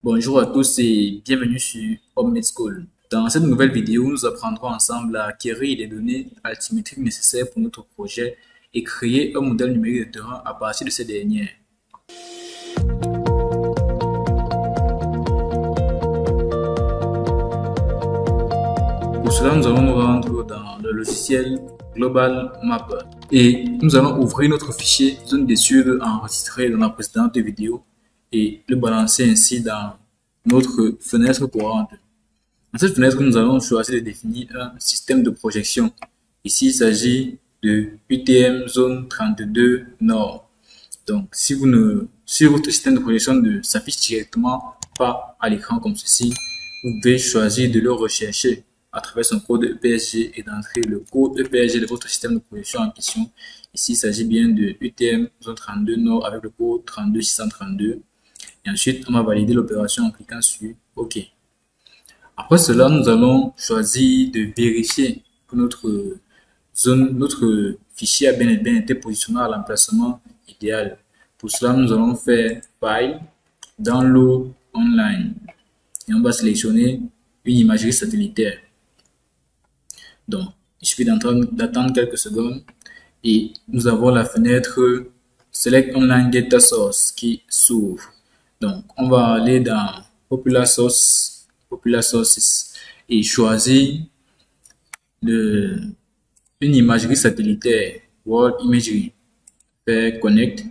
Bonjour à tous et bienvenue sur Homemade School. Dans cette nouvelle vidéo, nous apprendrons ensemble à acquérir les données altimétriques nécessaires pour notre projet et créer un modèle numérique de terrain à partir de ces dernières. Pour cela, nous allons nous rendre dans le logiciel Global Mapper et nous allons ouvrir notre fichier zone d'études enregistré dans la précédente vidéo et le balancer ainsi dans notre fenêtre courante. Dans cette fenêtre, nous allons choisir de définir un système de projection. Ici, il s'agit de UTM zone 32 Nord. Donc, si votre système de projection ne s'affiche directement pas à l'écran comme ceci, vous pouvez choisir de le rechercher à travers son code EPSG et d'entrer le code EPSG de votre système de projection en question. Ici, il s'agit bien de UTM zone 32 Nord avec le code 32632. Et ensuite, on va valider l'opération en cliquant sur OK. Après cela, nous allons choisir de vérifier que notre fichier a bien été positionné à l'emplacement idéal. Pour cela, nous allons faire File, Download Online. Et on va sélectionner une imagerie satellitaire. Donc, il suffit d'attendre quelques secondes et nous avons la fenêtre Select Online Data Source qui s'ouvre. Donc, on va aller dans Popular Sources et choisir une imagerie satellitaire, World Imagery. Faire Connect.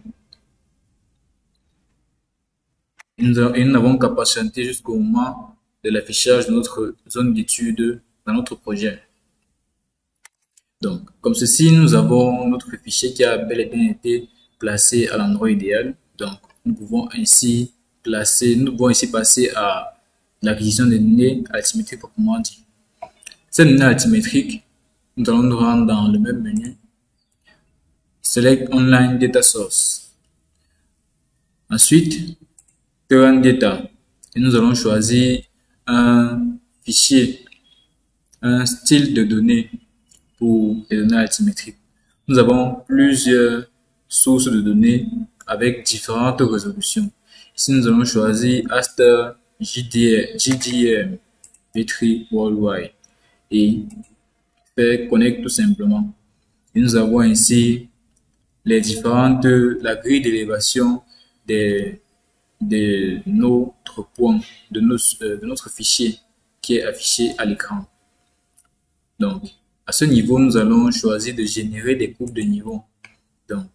Et nous n'avons qu'à patienter jusqu'au moment de l'affichage de notre zone d'étude dans notre projet. Donc, comme ceci, nous avons notre fichier qui a bel et bien été placé à l'endroit idéal. Donc, nous pouvons ici passer à l'acquisition des données altimétriques proprement dit. Ces données altimétriques, nous allons nous rendre dans le même menu. Select Online Data Source. Ensuite, Terrain Data. Et nous allons choisir un fichier, un style de données pour les données altimétriques. Nous avons plusieurs sources de données avec différentes résolutions. Ici, nous allons choisir Aster GDM V3 Worldwide et faire Connect tout simplement. Et nous avons ici la grille d'élévation de notre point, de notre fichier qui est affiché à l'écran. Donc, à ce niveau, nous allons choisir de générer des courbes de niveau. Donc,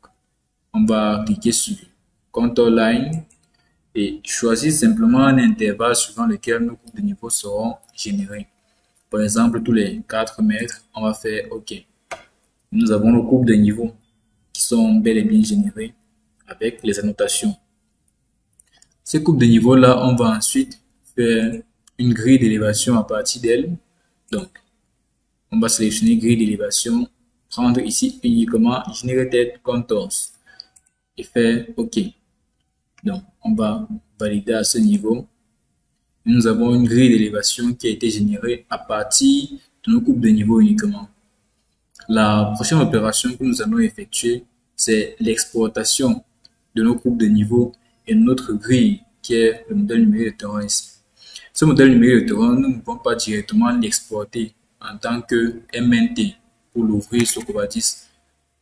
on va cliquer sur Contour Line et choisir simplement un intervalle suivant lequel nos courbes de niveau seront générées. Par exemple, tous les 4 mètres, on va faire OK. Nous avons nos courbes de niveau qui sont bel et bien générées avec les annotations. Ces courbes de niveau-là, on va ensuite faire une grille d'élévation à partir d'elles. Donc, on va sélectionner grille d'élévation, prendre ici uniquement Generated Contours et faire OK. Donc, on va valider à ce niveau. Nous avons une grille d'élévation qui a été générée à partir de nos courbes de niveau uniquement. La prochaine opération que nous allons effectuer, c'est l'exportation de nos courbes de niveau et notre grille qui est le modèle numérique de terrain ici. Ce modèle numérique de terrain, nous ne pouvons pas directement l'exporter en tant que MNT pour l'ouvrir sur Covadis,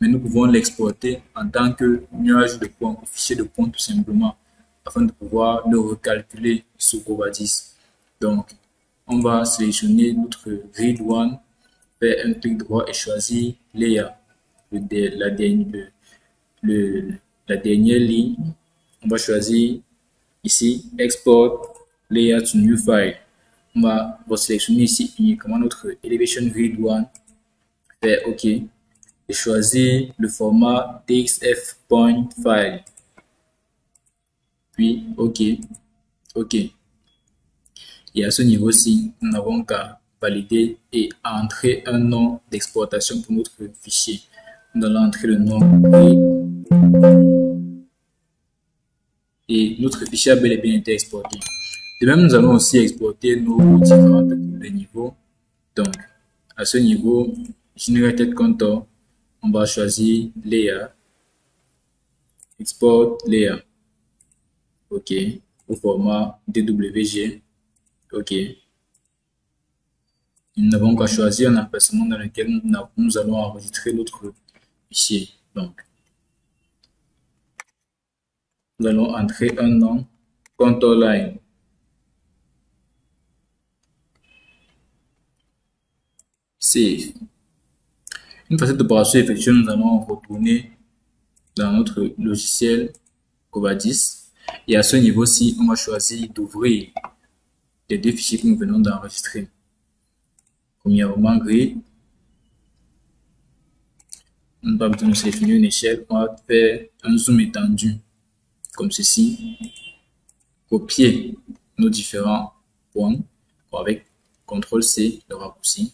mais nous pouvons l'exporter en tant que nuage de points, fichier de points tout simplement, afin de pouvoir le recalculer sur Covadis. Donc, on va sélectionner notre grid 1, faire un clic droit et choisir Layer, la dernière ligne. On va choisir ici Export Layer to New File. On va sélectionner ici uniquement notre Elevation Grid 1, faire OK et choisir le format TXF.file. Puis OK. Et à ce niveau-ci, nous n'avons qu'à valider et entrer un nom d'exportation pour notre fichier. Nous allons entrer le nom et notre fichier a bel et bien été exporté. De même, nous allons aussi exporter nos différentes courbes de niveau. Donc, à ce niveau, Generated Contour, on va choisir Layer, Export Layer. OK. au format DWG. OK. Nous n'avons qu'à choisir un emplacement dans lequel nous allons enregistrer notre fichier. Donc, nous allons entrer un nom, contour line. Save. Une fois cette opération effectuée, nous allons retourner dans notre logiciel Covadis. Et à ce niveau-ci, on va choisir d'ouvrir les deux fichiers que nous venons d'enregistrer. Premièrement, gris. On n'a pas besoin de sélectionner une échelle. On va faire un zoom étendu, comme ceci. Copier nos différents points avec CTRL-C, le raccourci.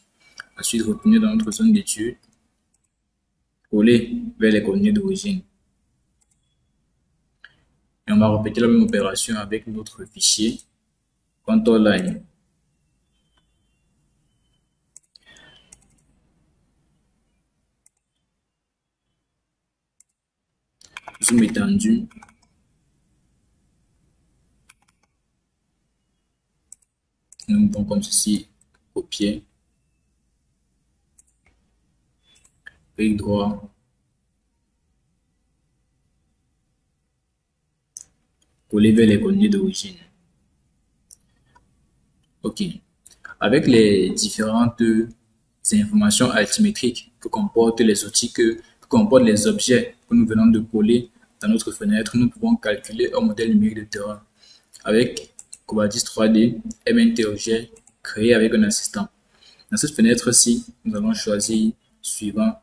Ensuite, retourner dans notre zone d'étude. Coller vers les coordonnées d'origine. Et on va répéter la même opération avec notre fichier contour line. Zoom étendu. Nous pouvons comme ceci copier. Clic droit. Coller vers les coordonnées d'origine. OK. Avec les différentes informations altimétriques que comportent les outils, que comportent les objets que nous venons de coller dans notre fenêtre, nous pouvons calculer un modèle numérique de terrain avec Covadis 3D, MNT objet créé avec un assistant. Dans cette fenêtre-ci, nous allons choisir suivant.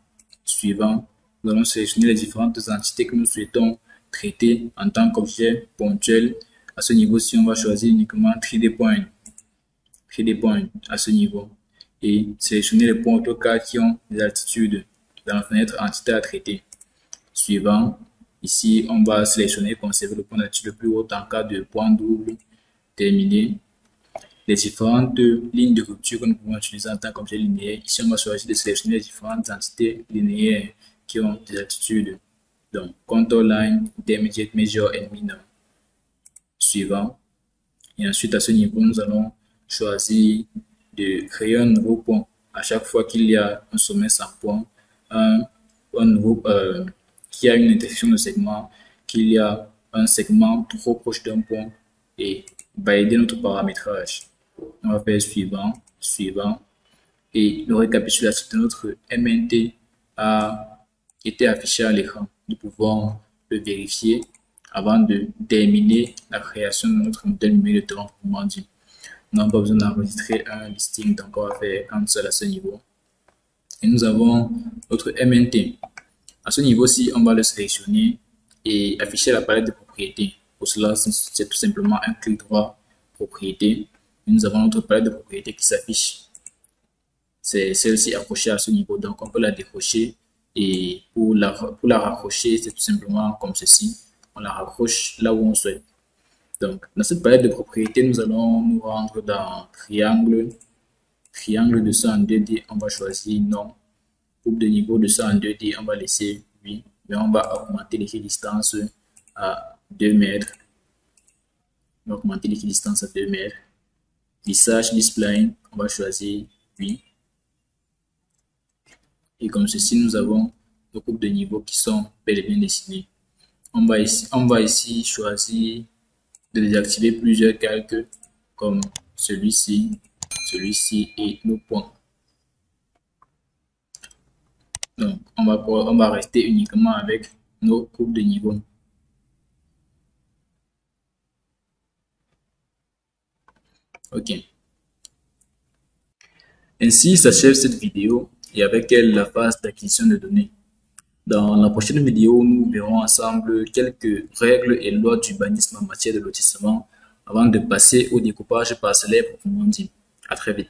Nous allons sélectionner les différentes entités que nous souhaitons traiter en tant qu'objet ponctuel. À ce niveau-ci, on va choisir uniquement 3D Point. 3D Point à ce niveau. Et sélectionner les points AutoCAD qui ont des altitudes dans la fenêtre entité à traiter. Suivant. Ici, on va sélectionner et conserver le point d'altitude le plus haut en cas de point double. Terminé. Les différentes lignes de rupture que nous pouvons utiliser en tant qu'objet linéaire. Ici, on va choisir de sélectionner les différentes entités linéaires qui ont des altitudes. Donc, contour line, intermediate, major and minor. Suivant. Et ensuite, à ce niveau, nous allons choisir de créer un nouveau point. À chaque fois qu'il y a un sommet sans point, un nouveau qui a une intersection de segments, qu'il y a un segment trop proche d'un point et valider notre paramétrage. On va faire suivant. Et le récapitulatif de notre MNT a été affiché à l'écran. Nous pouvons le vérifier avant de terminer la création de notre modèle numérique de terrain. Nous n'avons pas besoin d'enregistrer un listing, donc on va faire un seul à ce niveau. Et nous avons notre MNT. À ce niveau-ci, on va le sélectionner et afficher la palette de propriétés. Pour cela, c'est tout simplement un clic droit, propriété. Et nous avons notre palette de propriétés qui s'affiche. C'est celle-ci accrochée à ce niveau, donc on peut la décrocher. Et pour la raccrocher, c'est tout simplement comme ceci. On la raccroche là où on souhaite. Donc, dans cette palette de propriétés, nous allons nous rendre dans triangle de ça en 2D, on va choisir non. Coupe de niveau de ça en 2D, on va laisser oui, mais on va augmenter l'équidistance à 2 mètres. On va augmenter l'équidistance à 2 mètres. Lissage, spline, on va choisir oui. Et comme ceci, nous avons nos coupes de niveau qui sont bel et bien dessinées. On va ici choisir de désactiver plusieurs calques comme celui-ci et nos points. Donc, on va rester uniquement avec nos coupes de niveau. OK. Ainsi s'achève cette vidéo et avec elle la phase d'acquisition de données. Dans la prochaine vidéo, nous verrons ensemble quelques règles et lois d'urbanisme en matière de lotissement avant de passer au découpage parcellaire proprement dit. À très vite.